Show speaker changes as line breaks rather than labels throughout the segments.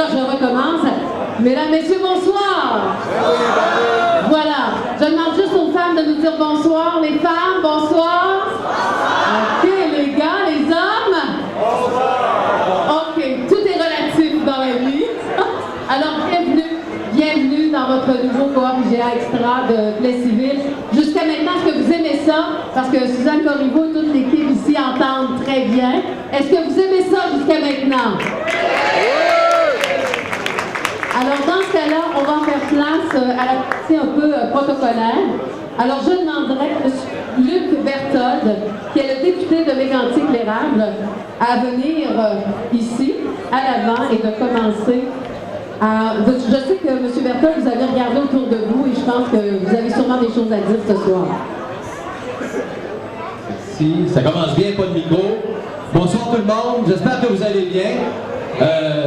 ça, je recommence. Mesdames, messieurs, bonsoir. Voilà. Je demande juste aux femmes de nous dire bonsoir. Les femmes, bonsoir. OK, les gars, les hommes. OK, tout est relatif dans la vie. Alors, bienvenue dans votre nouveau coop IGA Extra de Plessisville. Jusqu'à maintenant, est-ce que vous aimez ça? Parce que Suzanne Corriveau et toute l'équipe ici entendent très bien. Est-ce que vous aimez ça jusqu'à maintenant? Alors, dans ce cas-là, on va faire place à la partie un peu protocolaire. Alors, je demanderai à M. Luc Berthold, qui est le député de Mégantic-L'Érable, à venir ici, à l'avant, et de commencer à... Je sais que, M. Berthold, vous avez regardé autour de vous, et je pense que vous avez sûrement des choses à dire ce soir.
Merci. Ça commence bien, pas de micro. Bonsoir tout le monde, j'espère que vous allez bien.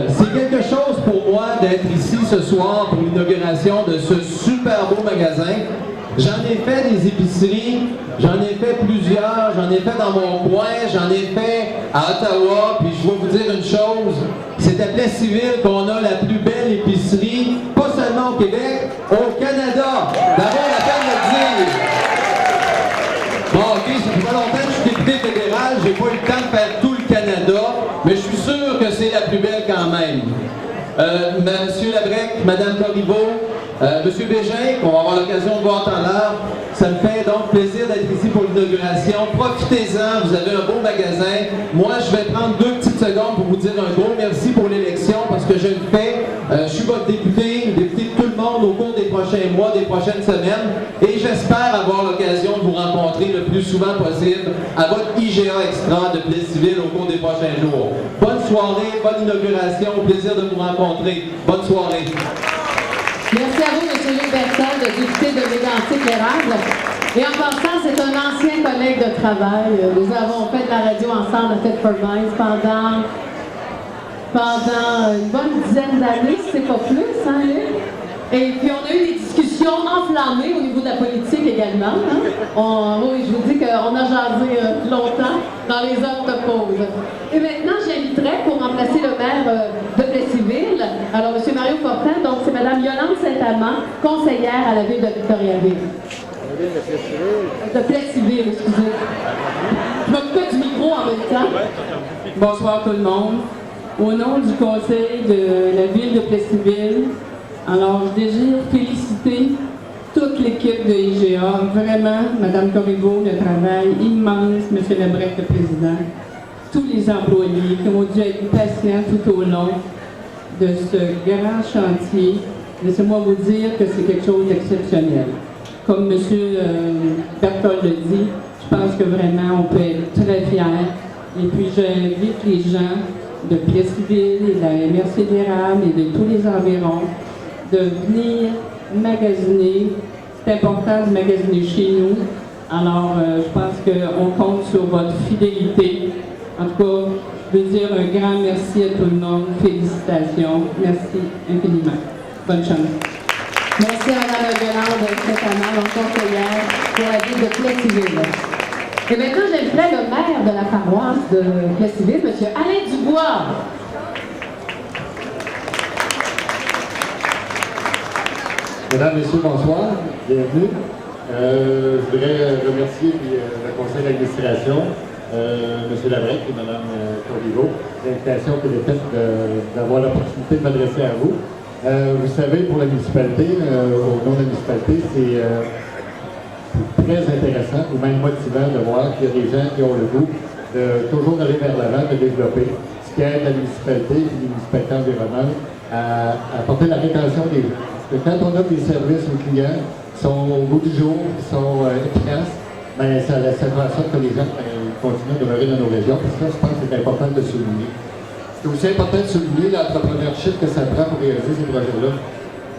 C'est quelque chose pour moi d'être ici ce soir pour l'inauguration de ce super beau magasin. J'en ai fait des épiceries, j'en ai fait plusieurs, j'en ai fait dans mon coin, j'en ai fait à Ottawa, puis je vais vous dire une chose, c'est à Plessisville qu'on a la plus belle épicerie, pas seulement au Québec, au Canada. D'avoir la peine de le dire. Bon, ok, ça fait pas longtemps que je suis député fédéral, j'ai pas eu le temps de faire tout le Canada, mais je suis sûr que c'est la plus belle quand même. Monsieur Labrec, Madame Corriveau, Monsieur Bégin, qu'on va avoir l'occasion de voir tout à l'heure, ça me fait donc plaisir d'être ici pour l'inauguration. Profitez-en, vous avez un beau magasin. Moi, je vais prendre 2 petites secondes pour vous dire un gros merci pour l'élection parce que je le fais. Je suis votre député de tout le monde au cours des prochains mois, des prochaines semaines, et j'espère avoir l'occasion de vous rencontrer le plus souvent possible à votre IGA Extra de Plessisville au cours des prochains jours. Bonne soirée, bonne inauguration, au plaisir de vous rencontrer. Bonne soirée.
Merci à vous, M. Luc Berthold, député de Mégantic-L'Érable. Et en passant, c'est un ancien collègue de travail. Nous avons fait de la radio ensemble à Tête for Minds pendant une bonne dizaine d'années, si c'est pas plus, hein, Luc? Et puis, on a eu des discussions enflammées au niveau de la politique également. Hein? Oui, je vous dis qu'on a jasé longtemps dans les heures de pause. Et maintenant, j'inviterai pour remplacer le maire de Plessisville, alors M. Mario Fortin, donc c'est Mme Yolande Saint-Amand, conseillère à la ville de Victoriaville. De Plessisville, excusez. Je m'occupe du micro en même temps.
Bonsoir tout le monde. Au nom du conseil de la ville de Plessisville, alors je désire féliciter toute l'équipe de IGA. Vraiment, Mme Corriveau, le travail immense, M. Lebrec, le président, tous les employés qui ont dû être patients tout au long de ce grand chantier. Laissez-moi vous dire que c'est quelque chose d'exceptionnel. Comme M. Berthold le dit, je pense que vraiment on peut être très fiers. Et puis j'invite les gens de Plessisville et de la MRC d'Érable et de tous les environs de venir magasiner. C'est important de magasiner chez nous. Alors, je pense qu'on compte sur votre fidélité. En tout cas, je veux dire un grand merci à tout le monde. Félicitations. Merci infiniment. Bonne chance.
Merci à Mme Yolande Saint-Amand, conseillère pour la ville de Plessisville. Et maintenant, j'inviterai le maire de la paroisse de Plessisville, M. Alain Dubois.
Mesdames, Messieurs, bonsoir. Bienvenue. Je voudrais remercier le conseil d'administration, M. Labrec et Mme Corriveau, l'invitation que j'ai faite d'avoir l'opportunité de m'adresser à vous. Vous savez, pour la municipalité, au nom de la municipalité, c'est très intéressant ou même motivant de voir qu'il y a des gens qui ont le goût de toujours aller vers l'avant, de développer ce qui aide la municipalité et les municipalités environnantes à porter la rétention des gens. Parce que quand on offre des services aux clients qui sont au bout du jour, qui sont efficaces, ben, ça fait en sorte que les gens continuent à demeurer dans nos régions. Parce que ça, je pense que c'est important de souligner. C'est aussi important de souligner l'entrepreneurship que ça prend pour réaliser ces projets-là.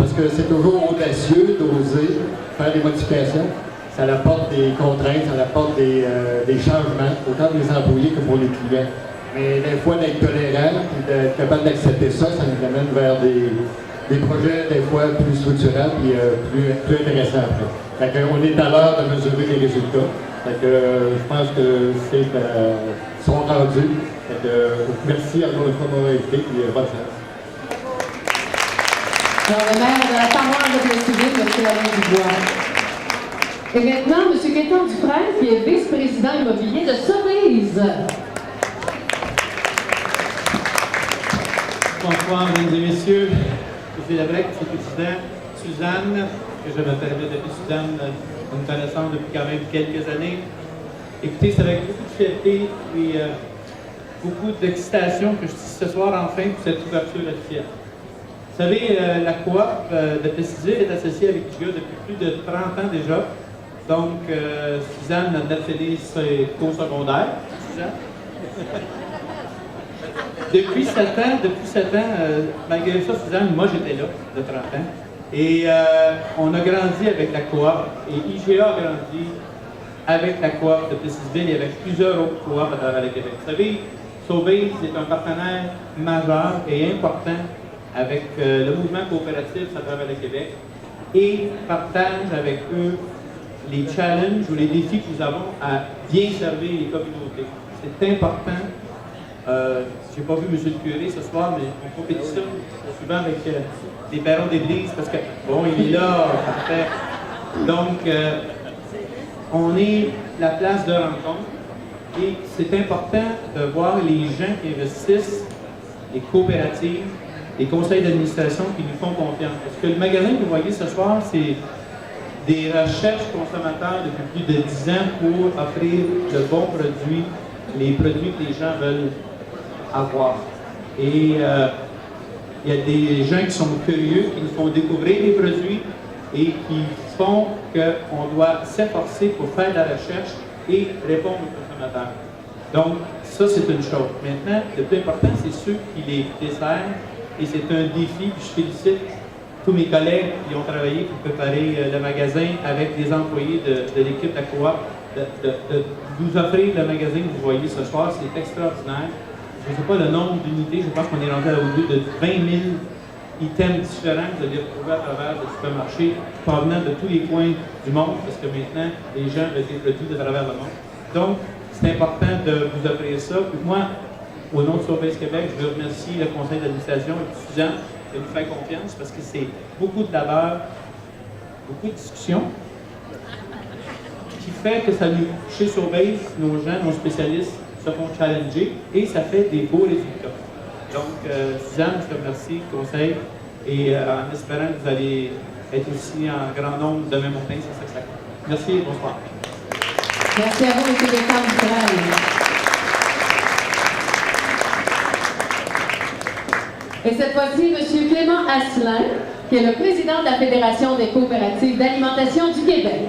Parce que c'est toujours audacieux d'oser faire des modifications. Ça apporte des contraintes, ça apporte des changements, autant pour les employés que pour les clients. Mais des fois, d'être tolérant et d'être capable d'accepter ça, ça nous amène vers des projets des fois plus structurants et plus intéressants après. Fait qu'on est à l'heure de mesurer les résultats. Fait que je pense que sont rendus. Fait que merci encore une fois de m'avoir invité et bonne chance.
Alors, le maire de la paroisse de Plessisville, M. Alain Dubois. Et maintenant, M. Gaétan Dufresne, qui est vice-président immobilier de Sobeys.
Bonsoir, mesdames et messieurs. M. Labrec, M. le Président, Suzanne, que je me permets d'appeler Suzanne, nous connaissons depuis quand même quelques années. Écoutez, c'est avec beaucoup de fierté et beaucoup d'excitation que je suis ce soir enfin pour cette ouverture officielle. Vous savez, la coop de Plessisville est associée avec IGA depuis plus de 30 ans déjà. Donc, Suzanne a fini ses cours secondaires. Suzanne? Depuis 7 ans, malgré ça, Suzanne, moi j'étais là, de 30 ans. Et on a grandi avec la coop, et IGA a grandi avec la coop de Plessisville et avec plusieurs autres coops à travers le Québec. Vous savez, Sobeys est un partenaire majeur et important avec le mouvement coopératif à travers le Québec et partage avec eux les challenges ou les défis que nous avons à bien servir les communautés. C'est important. Je n'ai pas vu M. le curé ce soir, mais on compétitionne souvent avec les parents d'église parce que, bon, il est là, parfait. Donc, on est la place de rencontre et c'est important de voir les gens qui investissent, les coopératives, les conseils d'administration qui nous font confiance. Parce que le magasin que vous voyez ce soir, c'est des recherches consommateurs depuis plus de 10 ans pour offrir de bons produits, les produits que les gens veulent avoir. Et il y a des gens qui sont curieux, qui nous font découvrir les produits et qui font qu'on doit s'efforcer pour faire de la recherche et répondre aux consommateurs. Donc, ça, c'est une chose. Maintenant, le plus important, c'est ceux qui les desservent et c'est un défi. Puis je félicite tous mes collègues qui ont travaillé pour préparer le magasin avec les employés de l'équipe de la coop, de nous offrir le magasin que vous voyez ce soir. C'est extraordinaire. Je ne sais pas le nombre d'unités, je pense qu'on est rendu au bout de 20 000 items différents que vous allez retrouver à travers le supermarché, provenant de tous les coins du monde, parce que maintenant, les gens veulent des produits de travers le monde. Donc, c'est important de vous offrir ça. Puis moi, au nom de Sobeys Québec, je veux remercier le conseil d'administration et Suzanne de nous faire confiance, parce que c'est beaucoup de labeur, beaucoup de discussions, qui fait que ça nous, chez Sobeys, nos gens, nos spécialistes, se font challenger et ça fait des beaux résultats. Donc, Suzanne, je te remercie, conseil, et en espérant que vous allez être aussi en grand nombre demain matin, c'est ça que ça compte. Merci et bonsoir.
Merci à vous, M. Gaétan Dufresne. Et cette fois-ci, M. Clément Asselin, qui est le président de la Fédération des coopératives d'alimentation du Québec.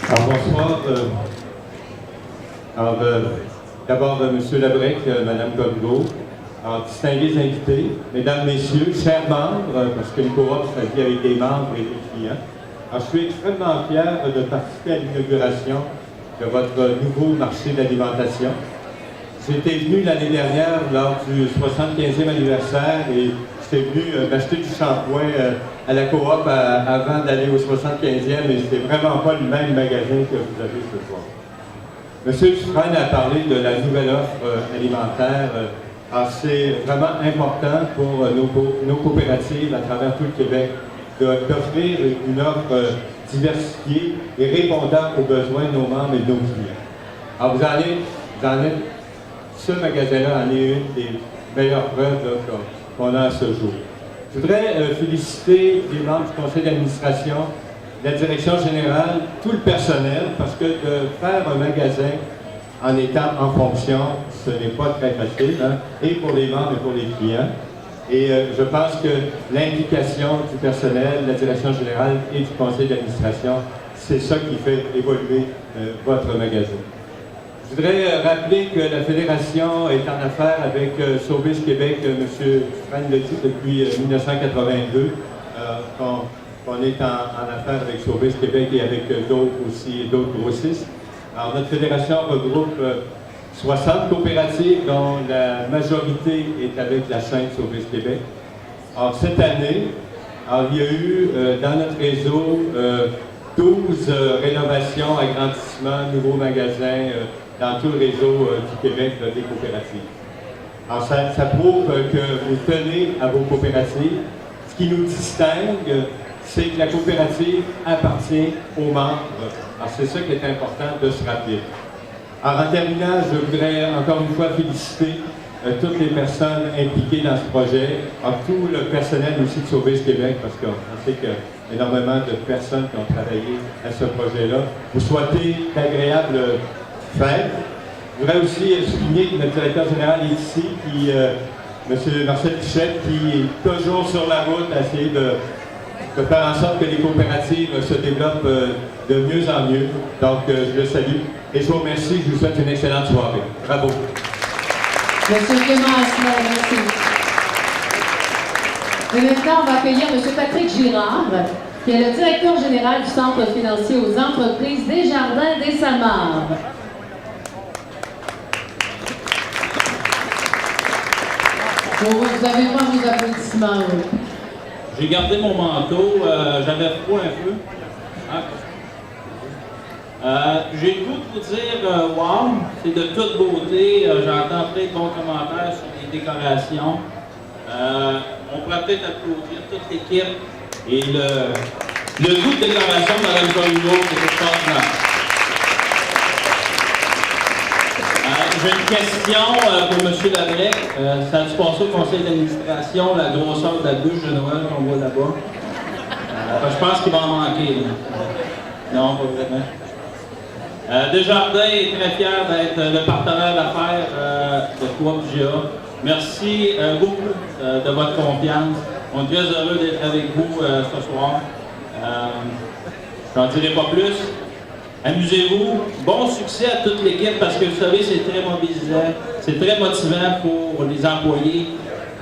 Alors, bonsoir. D'abord, M. Labrec, Mme Godreau, distingués invités, Mesdames, Messieurs, chers membres, parce qu'une coop, ça dit avec des membres et des clients. Alors, je suis extrêmement fier de participer à l'inauguration de votre nouveau marché d'alimentation. J'étais venu l'année dernière lors du 75e anniversaire et j'étais venu m'acheter du shampoing à la coop avant d'aller au 75e et c'était vraiment pas le même magasin que vous avez ce soir. M. Dufresne a parlé de la nouvelle offre alimentaire. C'est vraiment important pour nos coopératives à travers tout le Québec d'offrir une offre diversifiée et répondant aux besoins de nos membres et de nos clients. Alors vous en êtes ce magasin-là en est une des meilleures preuves qu'on a à ce jour. Je voudrais féliciter les membres du conseil d'administration, la direction générale, tout le personnel, parce que de faire un magasin en étant en fonction, ce n'est pas très facile, hein, et pour les membres et pour les clients. Et je pense que l'implication du personnel, de la direction générale et du conseil d'administration, c'est ça qui fait évoluer votre magasin. Je voudrais rappeler que la Fédération est en affaires avec Sobeys Québec, M. Dufresne le dit depuis 1982, qu'on est en affaires avec Sobeys Québec et avec d'autres aussi, d'autres grossistes. Alors, notre fédération regroupe 60 coopératives dont la majorité est avec la chaîne Sobeys Québec. Alors, cette année, il y a eu dans notre réseau 12 rénovations, agrandissements, nouveaux magasins, dans tout le réseau du Québec des coopératives. Alors, ça prouve que vous tenez à vos coopératives. Ce qui nous distingue, c'est que la coopérative appartient aux membres. Alors, c'est ça qui est important de se rappeler. Alors, en terminant, je voudrais encore une fois féliciter toutes les personnes impliquées dans ce projet, tout le personnel aussi de Sauveuse Québec, parce qu'on sait qu'il y a énormément de personnes qui ont travaillé à ce projet-là. Vous souhaitez d'agréables fêtes. Je voudrais aussi souligner que notre directeur général est ici, M. Marcel Pichette, qui est toujours sur la route à essayer de faire en sorte que les coopératives se développent de mieux en mieux. Donc, je le salue et je vous remercie. Je vous souhaite une excellente soirée. Bravo.
Monsieur Clément Asselin, merci. Et maintenant, on va accueillir M. Patrick Girard, qui est le directeur général du Centre financier aux entreprises Desjardins des Samars. Vous avez droit à vos applaudissements. Oui.
J'ai gardé mon manteau, j'avais froid un peu. J'ai le goût de vous dire, wow, c'est de toute beauté. J'entends plein de bons commentaires sur les décorations. On pourrait peut-être applaudir toute l'équipe et le goût de décoration de Mme Corriveau, c'est extraordinaire. J'ai une question pour M. Labrec. Ça a dû passer au conseil d'administration, la grosseur de la bûche de Noël qu'on voit là-bas. Je pense qu'il va en manquer. Là. Non, pas vraiment. Desjardins est très fier d'être le partenaire d'affaires de Coop IGA. Merci beaucoup de votre confiance. On est très heureux d'être avec vous ce soir. Je n'en dirai pas plus. Amusez-vous. Bon succès à toute l'équipe parce que vous savez, c'est très mobilisant, c'est très motivant pour les employés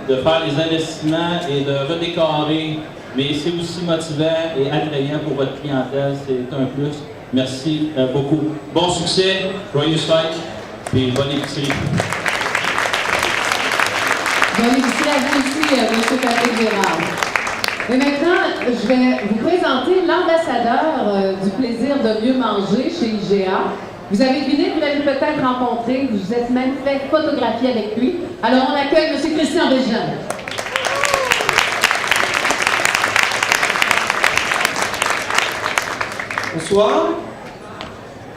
de faire les investissements et de redécorer. Mais c'est aussi motivant et attrayant pour votre clientèle. C'est un plus. Merci beaucoup. Bon succès, joyeuses fêtes et bonne épicerie.
Bonne épicerie à vous aussi, M. Patrick Gérard. Et maintenant, je vais vous présenter l'ambassadeur du plaisir de mieux manger chez IGA. Vous avez deviné, vous l'avez peut-être rencontré, vous vous êtes même fait photographier avec lui. Alors on accueille M. Christian Desjardins.
Bonsoir.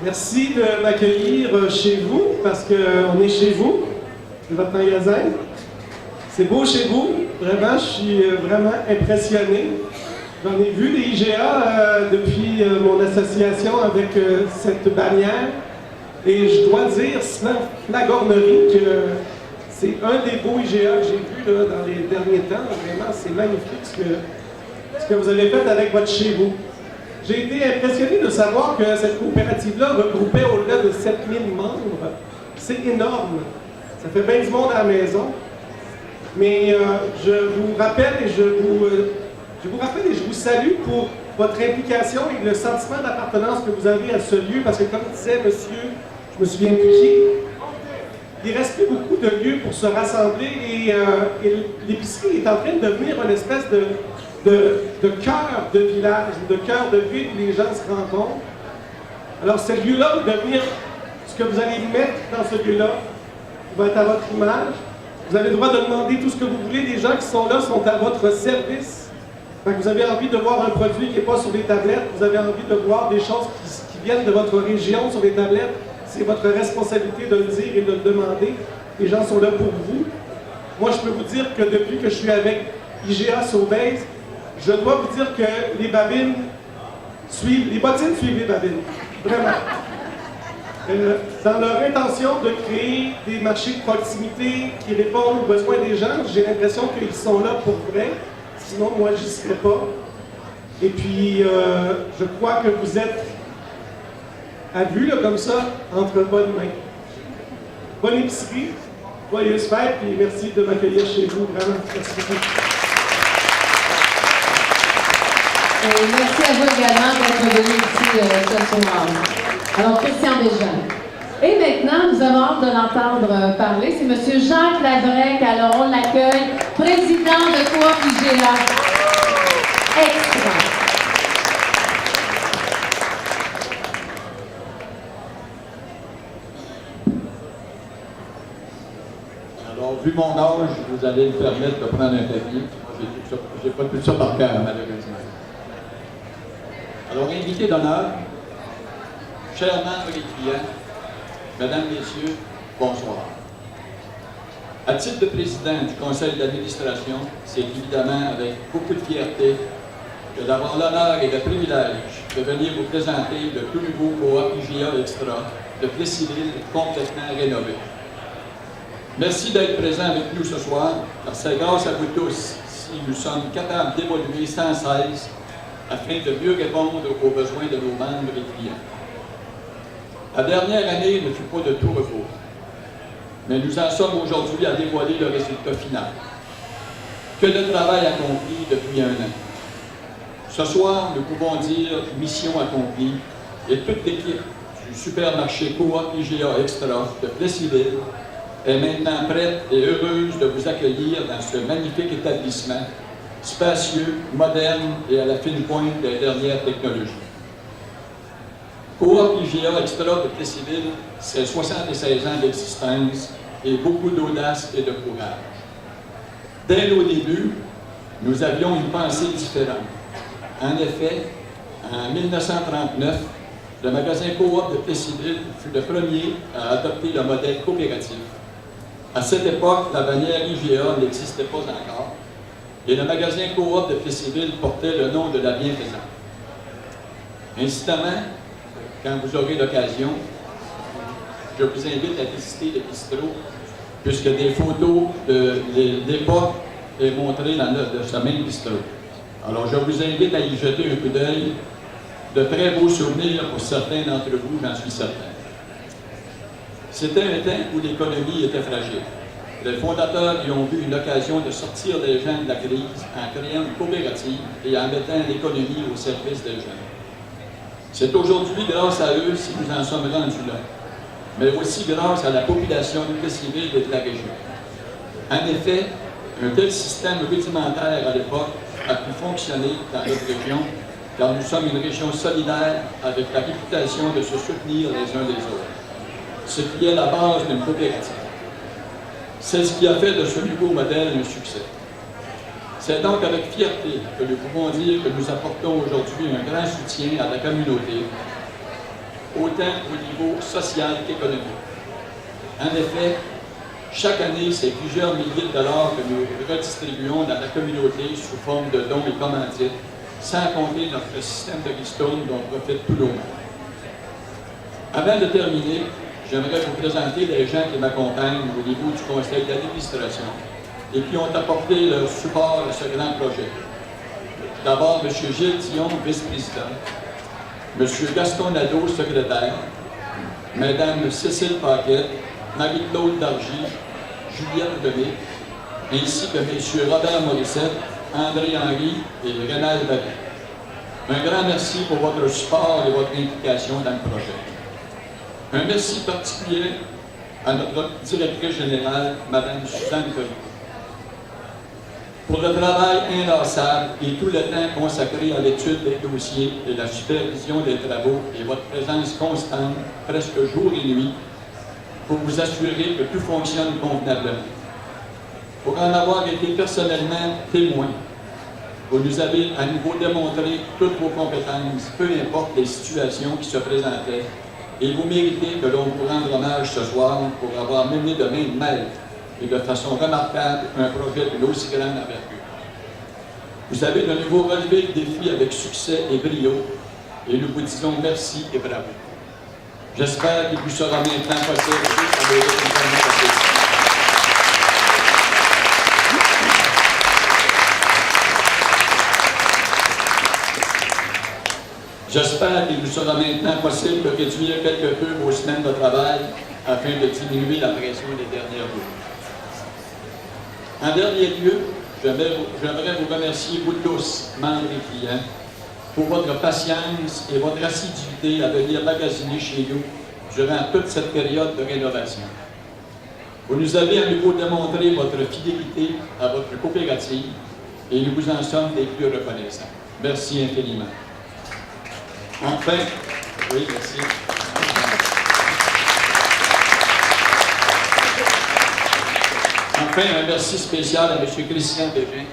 Merci de m'accueillir chez vous, parce qu'on est chez vous, c'est votre magasin. C'est beau chez vous, vraiment, je suis vraiment impressionné. J'en ai vu des IGA depuis mon association avec cette bannière. Et je dois dire, sans flagornerie, que c'est un des beaux IGA que j'ai vu là, dans les derniers temps. Vraiment, c'est magnifique ce que vous avez fait avec votre chez vous. J'ai été impressionné de savoir que cette coopérative-là regroupait au-delà de 7000 membres. C'est énorme. Ça fait bien du monde à la maison. Mais je vous rappelle et je vous salue pour votre implication et le sentiment d'appartenance que vous avez à ce lieu, parce que comme disait monsieur, je me souviens plus qui, il ne reste plus beaucoup de lieux pour se rassembler et l'épicerie est en train de devenir une espèce de cœur de village, de cœur de ville où les gens se rencontrent. Alors ce lieu-là va devenir, ce que vous allez mettre dans ce lieu-là, va être à votre image. Vous avez le droit de demander tout ce que vous voulez. Les gens qui sont là sont à votre service. Fait que vous avez envie de voir un produit qui n'est pas sur les tablettes, vous avez envie de voir des choses qui viennent de votre région sur les tablettes, c'est votre responsabilité de le dire et de le demander. Les gens sont là pour vous. Moi, je peux vous dire que depuis que je suis avec IGA Sauveuse, je dois vous dire que les babines suivent, les bottines suivent les babines. Vraiment. Dans leur intention de créer des marchés de proximité qui répondent aux besoins des gens, j'ai l'impression qu'ils sont là pour vrai. Sinon, moi, je n'y serais pas. Et puis, je crois que vous êtes à vue, là, comme ça, entre bonnes mains. Bonne épicerie, joyeuse fête, et merci de m'accueillir chez vous. Vraiment, merci beaucoup.
Et merci à vous également d'être venu ici ce soir. Alors, Christian Desjardins. Et maintenant, nous avons hâte de l'entendre parler. C'est M. Jacques Labrec. Alors, on l'accueille. Président de Coop IGA. Extra.
Alors, vu mon âge, vous allez me permettre de prendre un papier. Moi, j'ai pas tout ça par cœur, malheureusement. Alors, invité d'honneur, chers membres et clients, mesdames, messieurs, bonsoir. À titre de président du conseil d'administration, c'est évidemment avec beaucoup de fierté que d'avoir l'honneur et le privilège de venir vous présenter le tout nouveau Coop IGA Extra de Plessisville complètement rénové. Merci d'être présent avec nous ce soir, car c'est grâce à vous tous si nous sommes capables d'évoluer sans cesse afin de mieux répondre aux besoins de nos membres et clients. La dernière année ne fut pas de tout repos, mais nous en sommes aujourd'hui à dévoiler le résultat final. Que de travail accompli depuis un an. Ce soir, nous pouvons dire mission accomplie et toute l'équipe du supermarché Coop IGA Extra de Plessisville est maintenant prête et heureuse de vous accueillir dans ce magnifique établissement, spacieux, moderne et à la fine pointe des dernières technologies. Coop IGA Extra de Plessisville, c'est 76 ans d'existence et beaucoup d'audace et de courage. Dès nos débuts, nous avions une pensée différente. En effet, en 1939, le magasin Coop de Plessisville fut le premier à adopter le modèle coopératif. À cette époque, la bannière IGA n'existait pas encore et le magasin Coop de Plessisville portait le nom de la bienfaisance. Incidemment, quand vous aurez l'occasion, je vous invite à visiter le bistrot, puisque des photos de l'époque sont montrées dans de ce même bistrot. Alors, je vous invite à y jeter un coup d'œil. De très beaux souvenirs pour certains d'entre vous, j'en suis certain. C'était un temps où l'économie était fragile. Les fondateurs y ont vu une occasion de sortir les gens de la crise en créant une coopérative et en mettant l'économie au service des gens. C'est aujourd'hui grâce à eux si nous en sommes rendus là, mais aussi grâce à la population de Plessisville et de la région. En effet, un tel système rudimentaire à l'époque a pu fonctionner dans notre région, car nous sommes une région solidaire avec la réputation de se soutenir les uns les autres, ce qui est la base d'une coopérative. C'est ce qui a fait de ce nouveau modèle un succès. C'est donc avec fierté que nous pouvons dire que nous apportons aujourd'hui un grand soutien à la communauté, autant au niveau social qu'économique. En effet, chaque année, c'est plusieurs milliers de dollars que nous redistribuons dans la communauté sous forme de dons et commandites, sans compter notre système de ristourne dont profitent tous nos membres. Avant de terminer, j'aimerais vous présenter les gens qui m'accompagnent au niveau du conseil d'administration et qui ont apporté leur support à ce grand projet. D'abord, M. Gilles Dion, vice-président, M. Gaston Nadeau, secrétaire, Mme Cécile Paquette, Marie-Claude Dargy, Juliette Demé, ainsi que M. Robert Morissette, André Henry et Rénal Vallée. Un grand merci pour votre support et votre implication dans le projet. Un merci particulier à notre directrice générale, Mme Suzanne Collier, pour le travail inlassable et tout le temps consacré à l'étude des dossiers et la supervision des travaux et votre présence constante, presque jour et nuit, pour vous assurer que tout fonctionne convenablement. Pour en avoir été personnellement témoin, vous nous avez à nouveau démontré toutes vos compétences, peu importe les situations qui se présentaient, et vous méritez que l'on vous rende hommage ce soir pour avoir mené de main de maître et de façon remarquable un projet d'une aussi grande envergure. Vous avez de nouveau relevé le défi avec succès et brio, et nous vous disons merci et bravo. J'espère qu'il vous sera maintenant possible de J'espère qu'il vous sera maintenant possible de réduire quelque peu vos semaines de travail afin de diminuer la pression des dernières jours. En dernier lieu, j'aimerais vous remercier, vous tous, membres et clients, pour votre patience et votre assiduité à venir magasiner chez nous durant toute cette période de rénovation. Vous nous avez à nouveau démontré votre fidélité à votre coopérative et nous vous en sommes les plus reconnaissants. Merci infiniment. Enfin, oui, merci. enfin, un merci spécial à M. Christian Bégin,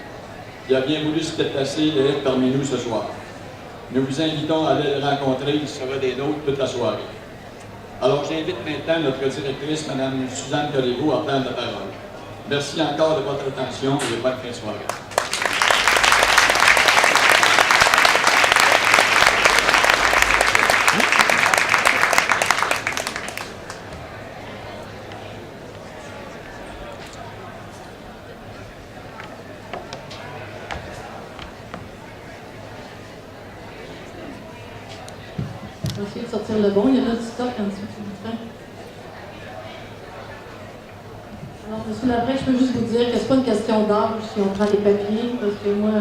qui a bien voulu se déplacer et être parmi nous ce soir. Nous vous invitons à aller le rencontrer, il sera des nôtres toute la soirée. Alors, j'invite maintenant notre directrice, Mme Suzanne Corriveau, à prendre la parole. Merci encore de votre attention et bonne fin de soirée.
On va essayer de sortir le bon. Il y en a du stock en dessous du train. Alors, M. Labrec, je peux juste vous dire que c'est pas une question d'âge si on prend les papiers, parce que moi,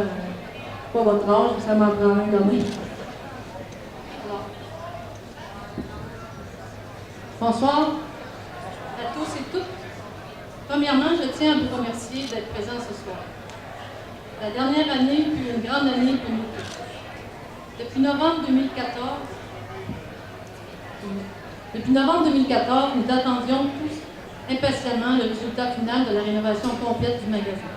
pas votre âge, ça m'en prend un quand même. Alors. Bonsoir à tous et toutes. Premièrement, je tiens à vous remercier d'être présents ce soir. La dernière année fut une grande année pour nous tous. Depuis novembre 2014, nous attendions tous impatiemment le résultat final de la rénovation complète du magasin.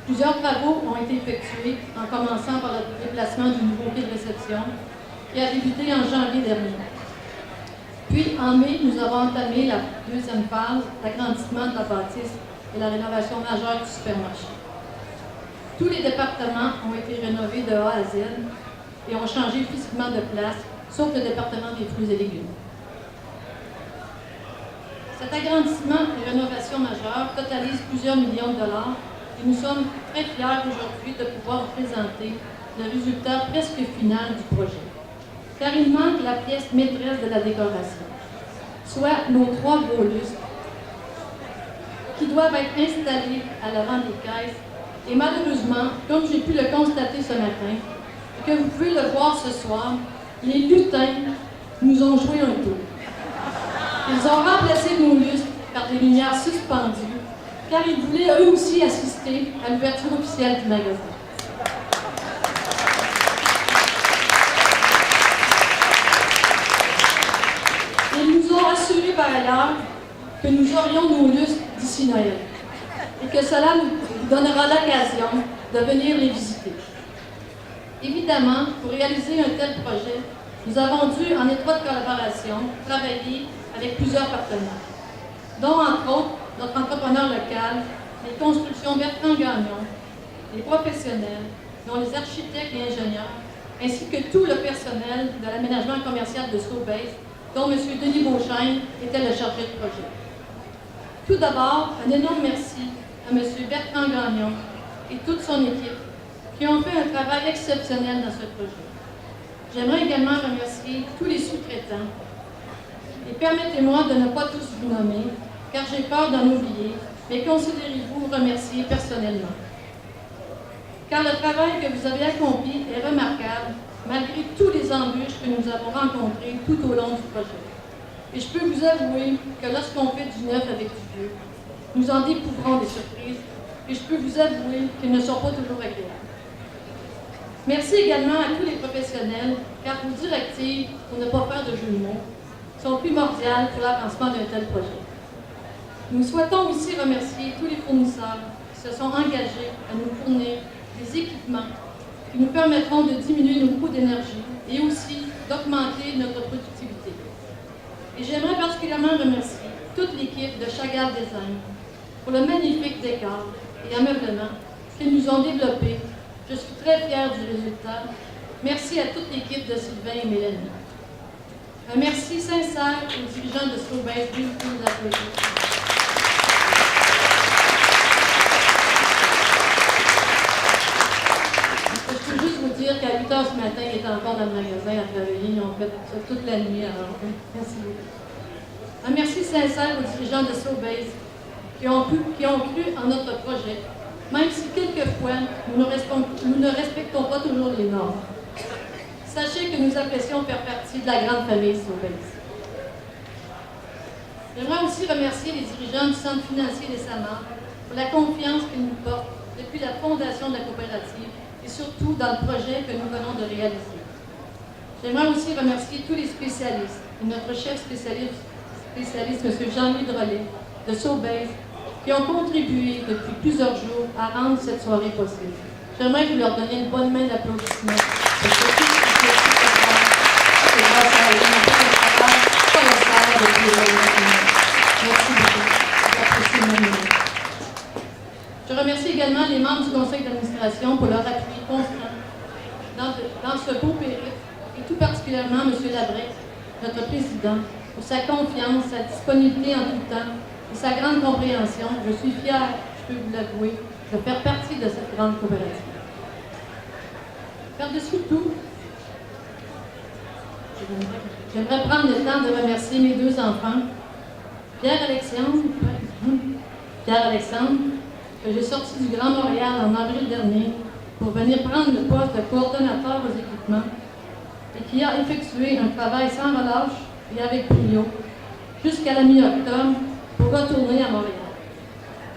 Plusieurs travaux ont été effectués, en commençant par le déplacement du nouveau quai de réception, qui a débuté en janvier dernier. Puis, en mai, nous avons entamé la deuxième phase, l'agrandissement de la bâtisse et la rénovation majeure du supermarché. Tous les départements ont été rénovés de A à Z et ont changé physiquement de place, sauf le département des fruits et légumes. Cet agrandissement et rénovation majeure totalise plusieurs millions de dollars et nous sommes très fiers aujourd'hui de pouvoir vous présenter le résultat presque final du projet. Car il manque la pièce maîtresse de la décoration, soit nos 3 beaux lustres qui doivent être installés à l'avant des caisses. Et malheureusement, comme j'ai pu le constater ce matin, et que vous pouvez le voir ce soir, les lutins nous ont joué un tour. Ils ont remplacé nos lustres par des lumières suspendues, car ils voulaient eux aussi assister à l'ouverture officielle du magasin. Ils nous ont assuré par ailleurs que nous aurions nos lustres d'ici Noël et que cela nous donnera l'occasion de venir les visiter. Évidemment, pour réaliser un tel projet, nous avons dû, en étroite collaboration, travailler avec plusieurs partenaires, dont entre autres notre entrepreneur local, les constructions Bertrand Gagnon, les professionnels, dont les architectes et ingénieurs, ainsi que tout le personnel de l'aménagement commercial de Sobeys, dont M. Denis Beauchesne était le chargé de projet. Tout d'abord, un énorme merci à M. Bertrand Gagnon et toute son équipe qui ont fait un travail exceptionnel dans ce projet. J'aimerais également remercier tous les sous-traitants et permettez-moi de ne pas tous vous nommer, car j'ai peur d'en oublier, mais considérez-vous remercier personnellement. Car le travail que vous avez accompli est remarquable, malgré tous les embûches que nous avons rencontrés tout au long du projet. Et je peux vous avouer que lorsqu'on fait du neuf avec du vieux, nous en découvrons des surprises, et je peux vous avouer qu'elles ne sont pas toujours agréables. Merci également à tous les professionnels, car vos directives, pour ne pas faire de jeu de mots, sont primordiales pour l'avancement d'un tel projet. Nous souhaitons aussi remercier tous les fournisseurs qui se sont engagés à nous fournir des équipements qui nous permettront de diminuer nos coûts d'énergie et aussi d'augmenter notre productivité. Et j'aimerais particulièrement remercier toute l'équipe de Chagall Design pour le magnifique décor et ameublement qu'ils nous ont développé. Je suis très fière du résultat. Merci à toute l'équipe de Sylvain et Mélanie. Un merci sincère aux dirigeants de Sobeys. Je peux juste vous dire qu'à 8 h ce matin, il était encore dans le magasin à travailler. Ils ont fait ça toute la nuit. Alors, merci beaucoup. Un merci sincère aux dirigeants de Sobeys qui ont cru en notre projet, même si quelquefois nous ne respectons pas toujours les normes. Sachez que nous apprécions faire partie de la grande famille Sobeys. J'aimerais aussi remercier les dirigeants du Centre financier des Samars pour la confiance qu'ils nous portent depuis la fondation de la coopérative et surtout dans le projet que nous venons de réaliser. J'aimerais aussi remercier tous les spécialistes et notre chef spécialiste M. Jean-Louis Drolet de Sobeys
qui ont contribué depuis plusieurs jours à rendre cette soirée possible. J'aimerais que vous leur donniez une bonne main d'applaudissement. Parce que tout ce qui fait c'est grâce à eux. On fait un travail colossal depuis les années. Merci beaucoup. J'apprécie énormément. Je remercie également les membres du conseil d'administration pour leur appui constant dans ce beau périple, et tout particulièrement M. Labrec, notre président, pour sa confiance, sa disponibilité en tout temps et sa grande compréhension. Je suis fière, je peux vous l'avouer, de faire partie de cette grande coopérative. Par-dessus tout, j'aimerais prendre le temps de remercier mes deux enfants, Pierre-Alexandre, que j'ai sorti du Grand Montréal en avril dernier pour venir prendre le poste de coordonnateur aux équipements et qui a effectué un travail sans relâche et avec brio jusqu'à la mi-octobre pour retourner à Montréal.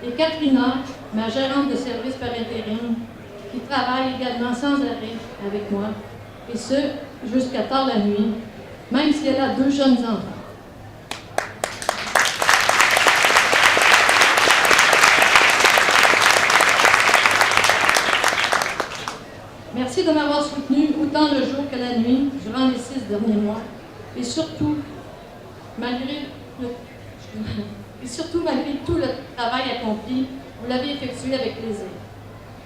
Et Katrina, ma gérante de service par intérim, qui travaille également sans arrêt avec moi, et ce, jusqu'à tard la nuit, même si elle a deux jeunes enfants. Merci de m'avoir soutenu autant le jour que la nuit durant les 6 derniers mois, et surtout, malgré tout le travail accompli, vous l'avez effectué avec plaisir.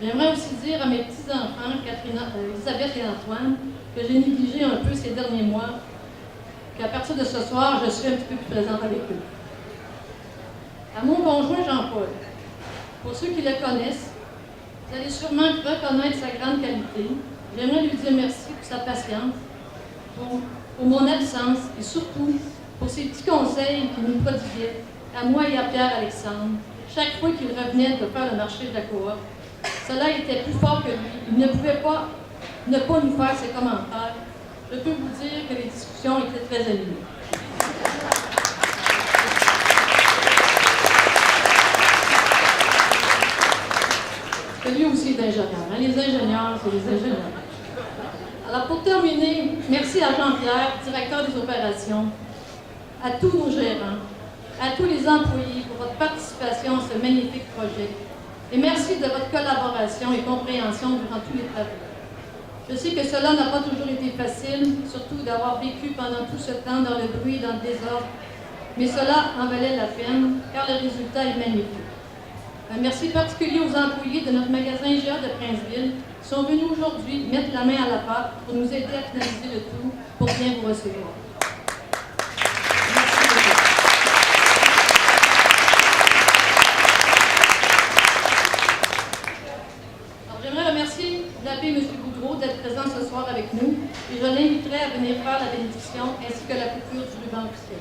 J'aimerais aussi dire à mes petits-enfants, Elisabeth et Antoine, que j'ai négligé un peu ces derniers mois, qu'à partir de ce soir, je serai un petit peu plus présente avec eux. À mon conjoint Jean-Paul, pour ceux qui le connaissent, vous allez sûrement reconnaître sa grande qualité. J'aimerais lui dire merci pour sa patience, pour mon absence et surtout pour ses petits conseils qu'il nous prodiguait, à moi et à Pierre-Alexandre, chaque fois qu'il revenait de faire le marché de la coop. Cela était plus fort que lui. Il ne pouvait pas ne pas nous faire ses commentaires. Je peux vous dire que les discussions étaient très animées. Lui aussi est ingénieur. Les ingénieurs, c'est les ingénieurs. Alors, pour terminer, merci à Jean-Pierre, directeur des opérations, à tous nos gérants, à tous les employés pour votre participation à ce magnifique projet. Et merci de votre collaboration et compréhension durant tous les travaux. Je sais que cela n'a pas toujours été facile, surtout d'avoir vécu pendant tout ce temps dans le bruit et dans le désordre, mais cela en valait la peine, car le résultat est magnifique. Un merci particulier aux employés de notre magasin IGA de Princeville qui sont venus aujourd'hui mettre la main à la pâte pour nous aider à finaliser le tout pour bien vous recevoir. Merci beaucoup. Alors, j'aimerais remercier l'abbé M. Boudreau d'être présent ce soir avec nous et je l'inviterai à venir faire la bénédiction ainsi que la coupure du ruban officiel.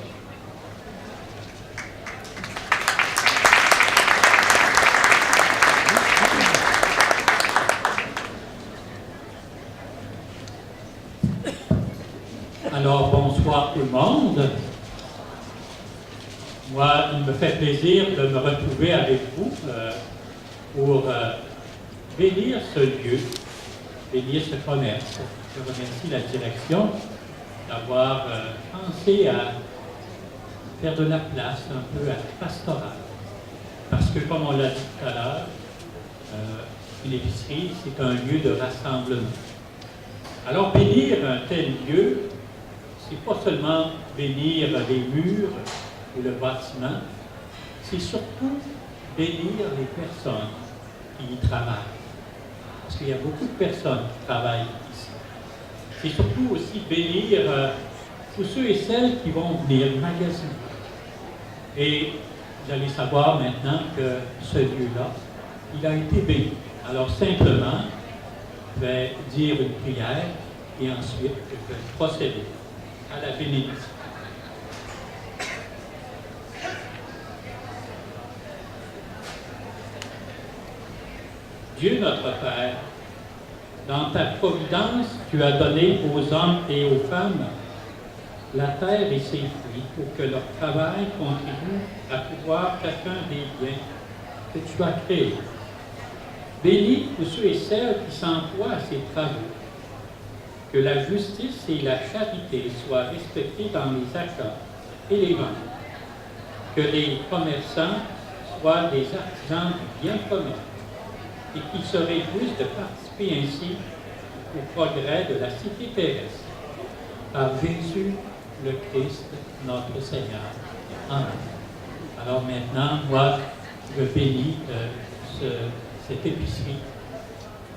Alors, bonsoir tout le monde. Moi, il me fait plaisir de me retrouver avec vous pour bénir ce lieu, bénir ce commerce. Je remercie la direction d'avoir pensé à faire de la place un peu à la pastorale. Parce que, comme on l'a dit tout à l'heure, une épicerie, c'est un lieu de rassemblement. Alors, bénir un tel lieu, c'est pas seulement bénir les murs ou le bâtiment, c'est surtout bénir les personnes qui y travaillent. Parce qu'il y a beaucoup de personnes qui travaillent ici. C'est surtout aussi bénir tous ceux et celles qui vont venir magasiner. Et vous allez savoir maintenant que ce lieu-là, il a été béni. Alors simplement, je vais dire une prière et ensuite je vais procéder à la bénédiction. Dieu notre Père, dans ta providence, tu as donné aux hommes et aux femmes la terre et ses fruits pour que leur travail contribue à pouvoir chacun des biens que tu as créés. Bénis tous ceux et celles qui s'emploient à ces travaux. Que la justice et la charité soient respectées dans les achats et les ventes. Que les commerçants soient des artisans du bien commun et qu'ils se réjouissent de participer ainsi au progrès de la cité terrestre. Par Jésus le Christ, notre Seigneur. Amen. Alors maintenant, moi, je bénis cette épicerie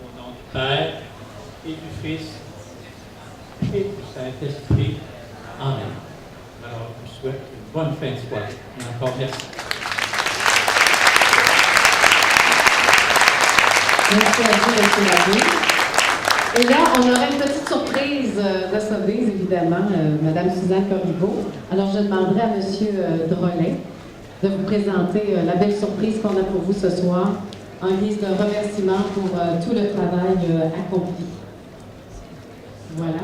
au nom du Père et du Fils et du Saint-Esprit. Amen. Alors, je vous souhaite une bonne fin de soirée. Et encore merci.
Merci à vous, M. Labbé. Et là, on aurait une petite surprise de surprise, évidemment, Mme Suzanne Corriveau. Alors, je demanderai à M. Drolet de vous présenter la belle surprise qu'on a pour vous ce soir, en guise de remerciement pour tout le travail accompli. Voilà.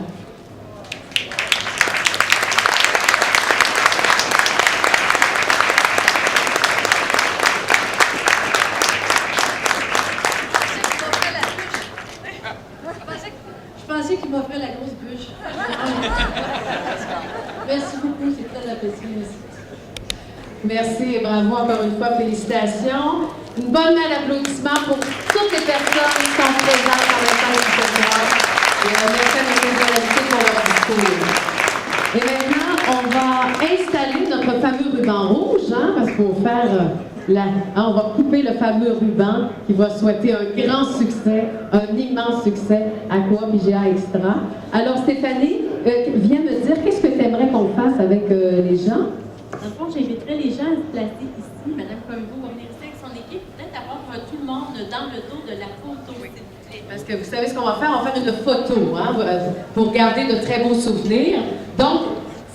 Je pensais qu'il m'offrait la grosse bûche. Merci beaucoup, c'est très apprécié.
Merci et bravo encore une fois, félicitations. Une bonne main d'applaudissement pour toutes les personnes qui sont présentes dans le salle du soir. Et merci à mes invités pour leur discours. Et maintenant, on va installer notre fameux ruban rouge, hein, parce qu'il faut faire on va couper le fameux ruban qui va souhaiter un grand succès, un immense succès à Coop IGA Extra. Alors Stéphanie, viens me dire, qu'est-ce que tu aimerais qu'on fasse avec les gens?
Dans le fond, j'inviterais les gens à se placer ici. Madame Corriveau va venir ici avec son équipe. Peut-être avoir tout le monde dans le dos de la photo, s'il vous plaît.
Parce que vous savez ce qu'on va faire? On va faire une photo, hein, pour garder de très beaux souvenirs. Donc,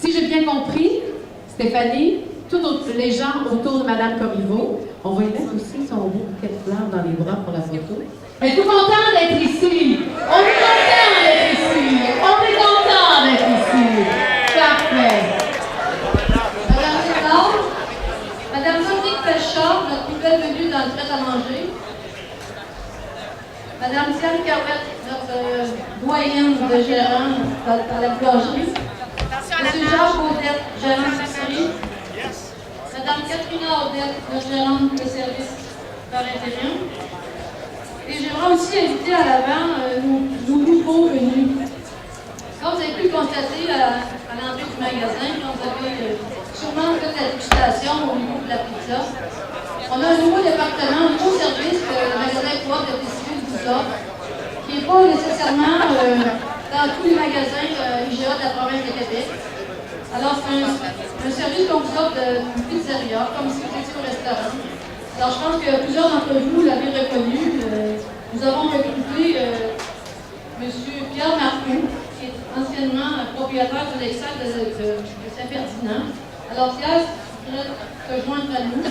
si j'ai bien compris, Stéphanie, tous les gens autour de Mme Corriveau, on va y mettre aussi son beau bouquet de fleurs dans les bras pour la photo. Êtes-vous content d'être ici? On est content d'être ici! On est content d'être ici! Parfait!
Madame Léonard, Madame Dominique Pelchard, notre nouvelle venue dans le prêt-à-manger. Madame Diane Carouette, notre doyenne de gérant dans la boulangerie. Monsieur Georges Baudette, gérant de l'épicerie. Madame Catherine Audette, notre gérante de service par intérim. Et j'aimerais aussi inviter à l'avant nos nouveaux venus. Comme vous avez pu le constater à l'entrée du magasin, quand vous avez sûrement fait la dégustation au niveau de la pizza, on a un nouveau département, un nouveau service que le magasin Coop de Festivité vous offre, qui n'est pas nécessairement dans tous les magasins IGA de la province de Québec. Alors, c'est un service qu'on vous offre de pizzeria, comme si vous étiez au restaurant. Alors, je pense que plusieurs d'entre vous l'avez reconnu. Nous avons recruté M. Pierre Marcoux, qui est anciennement propriétaire de l'excel de Saint-Ferdinand. Alors, Pierre, tu pourrais te joindre à nous,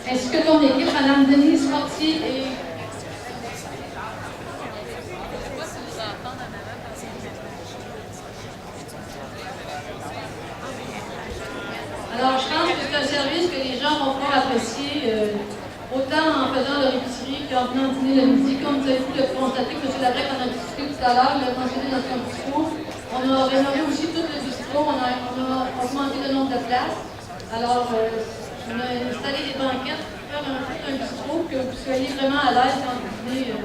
ainsi que ton équipe, Mme Denise Fortier et... Alors, je pense que c'est un service que les gens vont pouvoir apprécier, autant en faisant leur épicerie qu'en venant dîner le midi. Comme vous avez pu le constater, M. Labrec en a discuté tout à l'heure, il a mentionné dans son discours. On a rénové aussi tout le bistrot, on a augmenté le nombre de places. Alors, on a installé des banquettes pour faire un bistrot que vous soyez vraiment à l'aise quand vous venez,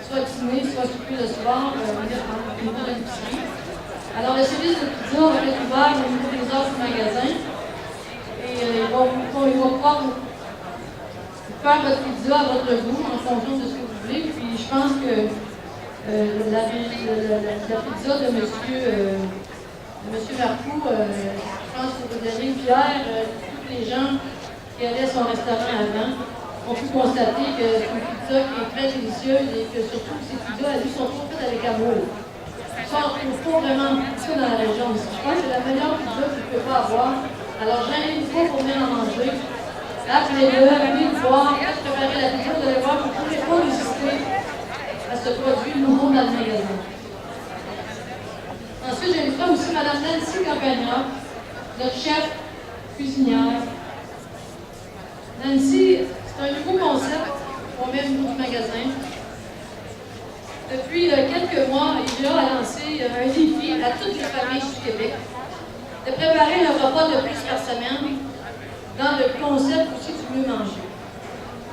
soit dîner, soit souper le soir, au niveau de l'épicerie. Alors, le service de pizza va être ouvert au niveau des heures du magasin. Et il va pouvoir faire votre pizza à votre goût en fonction de ce que vous voulez. Puis je pense que la pizza de M. Marcoux, je pense que vous avez Pierre, tous les gens qui allaient à son restaurant avant ont pu constater que c'est une pizza qui est très délicieuse et que surtout ces pizzas, elles sont trop faites avec amour. Ça, on ne trouve pas vraiment ça dans la région. Je pense que c'est la meilleure pizza que vous ne pouvez pas avoir. Alors, j'invite vous pour venir en manger. Appelez-le, venez le voir, faites préparer la pizza, vous allez voir, vous ne pourrez pas résister à ce produit nouveau dans le magasin. Ensuite, j'inviterai aussi Mme Nancy Campagna, notre chef cuisinière. Nancy, c'est un nouveau concept au même niveau du magasin. Depuis quelques mois, IGA a lancé un défi à toutes les familles du Québec de préparer un repas de plus par semaine dans le concept aussi du mieux manger.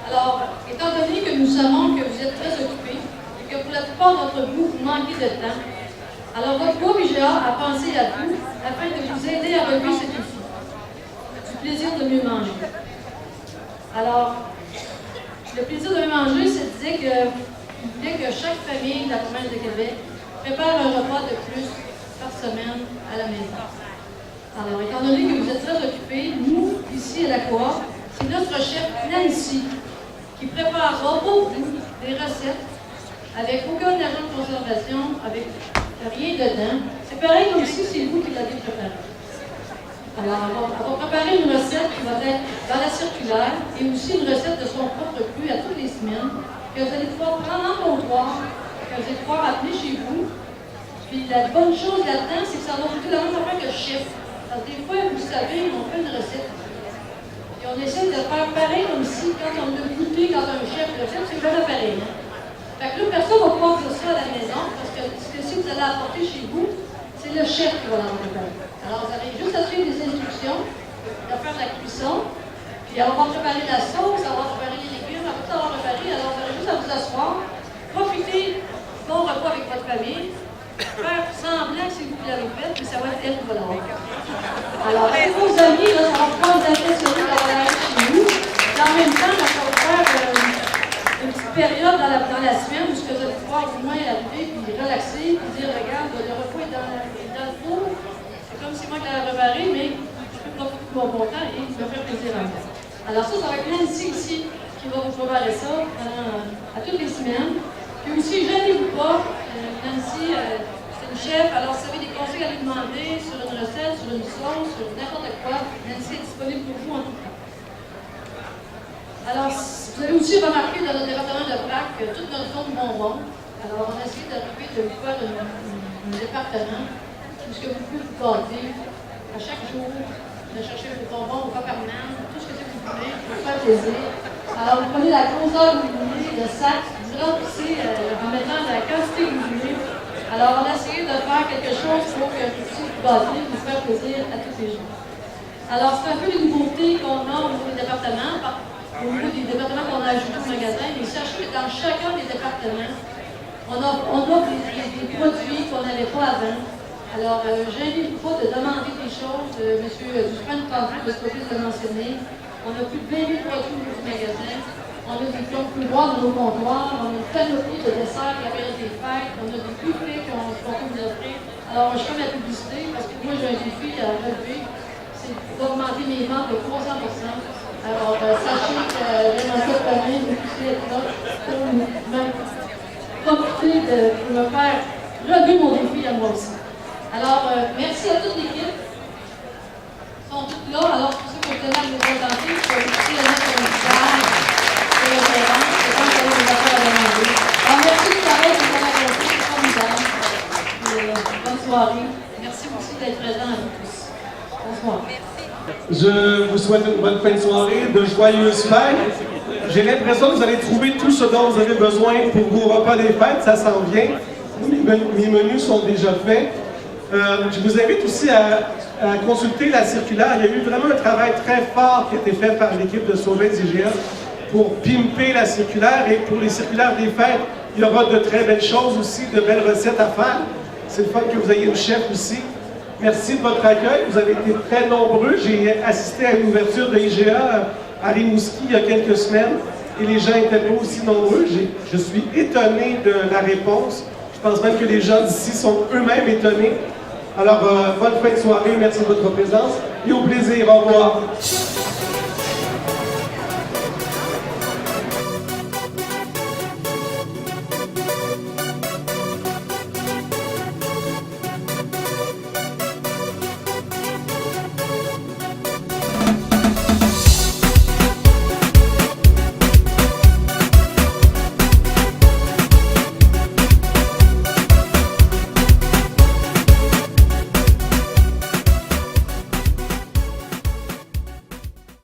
Alors, étant donné que nous savons que vous êtes très occupés et que pour la plupart d'entre vous, vous manquez de temps, alors votre groupe IGA a pensé à vous afin de vous aider à relever ce défi, du plaisir de mieux manger. Alors, le plaisir de mieux manger, c'est que chaque famille de la province de Québec prépare un repas de plus par semaine à la maison. Alors, étant donné que vous êtes très occupés, nous, ici à la Coop, c'est notre chef Nancy qui préparera pour vous des recettes avec aucun agent de conservation, avec rien dedans. C'est pareil comme si c'est vous qui l'avez préparé. Alors, on va préparer une recette qui va être dans la circulaire et aussi une recette de son propre cru à toutes les semaines que vous allez pouvoir prendre en comptoir, que vous allez pouvoir appeler chez vous. Puis la bonne chose là-dedans, c'est que ça va goûter la même affaire que le chef. Parce que des fois, vous savez, on fait une recette. Et on essaie de faire pareil comme si, quand on a goûté, quand un chef le fait, c'est vraiment pareil. Hein? Fait que là, personne ne va pouvoir dire ça à la maison, parce que si vous allez apporter chez vous, c'est le chef qui va l'en préparer. Alors, vous avez juste à suivre les instructions, à faire de la cuisson, puis on va préparer la sauce, on va préparer les légumes, après ça, on va préparer, alors vous avez juste à vous asseoir, profiter du bon repas avec votre famille, faire semblant que c'est vous qui l'avez fait, mais ça va être elle qui va l'avoir. Alors, avec vos amis, là, ça va pouvoir vous impressionner d'avoir la chez vous. Et en même temps, ça va faire une petite période dans la semaine où vous allez pouvoir au moins arriver, puis relaxer, puis dire, regarde, le repas est dans le four. C'est comme si moi qui l'avais préparé, mais je peux profiter de mon bon temps et me faire plaisir à moi. Alors ça va être Nancy ici qui va vous préparer ça à toutes les semaines. Puis aussi, gênez-vous pas, Nancy, c'est une chef, alors si vous avez des conseils à lui demander sur une recette, sur une sauce, sur n'importe quoi, Nancy est disponible pour vous en tout temps. Alors, vous avez aussi remarqué dans notre département de Brac toute notre zone bonbons. Alors, on a essayé d'arriver de vous faire un département puisque vous pouvez vous gâter à chaque jour, de chercher vos bonbons, vos Pepperman, tout ce que vous voulez pour vous faire plaisir. Alors, vous prenez la grosseur que vous voulez, le sac, vous remplissez en mettant la quantité que vous voulez. Alors, on a essayé de faire quelque chose pour que vous puissiez vous gâter, vous faire plaisir à tous les jours. Alors, c'est un peu les nouveautés qu'on a au niveau des départements. Au niveau des départements qu'on a ajoutés au magasin, mais sachez que dans chacun des départements, on offre des produits qu'on n'avait pas avant. Alors, gênez-vous pas de demander des choses. M. Dufresne de ce côté de mentionner. On a plus de 20 000 produits au niveau du magasin. On a des couloirs dans nos comptoirs. On a une panoplie de desserts à la période des fêtes. On a des buffets qu'on peut vous offrir. Alors, je fais ma publicité parce que moi, j'ai un défi à relever. C'est d'augmenter mes ventes de 300 %. Alors, sachez que j'aimerais ça quand même, vous puissiez être là pour profiter de me faire relever mon défi à moi aussi. Alors, merci à toute l'équipe. Ils sont toutes là. Alors, pour ceux qui ont tenu à nous présenter, je vais aussi le mettre un visage et le gérant. C'est quand vous avez des affaires à demander. Alors, merci de travailler pour vous raconter. C'est formidable. Bonne soirée. Merci aussi d'être présent à vous tous. Bonsoir.
Je vous souhaite une bonne fin de soirée, de joyeuses fêtes. J'ai l'impression que vous allez trouver tout ce dont vous avez besoin pour vos repas des fêtes, ça s'en vient. Mes menus sont déjà faits. Je vous invite aussi à consulter la circulaire. Il y a eu vraiment un travail très fort qui a été fait par l'équipe de Sauvettes IGA pour pimper la circulaire. Et pour les circulaires des fêtes, il y aura de très belles choses aussi, de belles recettes à faire. C'est le fun que vous ayez une chef aussi. Merci de votre accueil. Vous avez été très nombreux. J'ai assisté à une ouverture de IGA à Rimouski il y a quelques semaines et les gens n'étaient pas aussi nombreux. Je suis étonné de la réponse. Je pense même que les gens d'ici sont eux-mêmes étonnés. Alors, bonne fin de soirée. Merci de votre présence et au plaisir. Au revoir.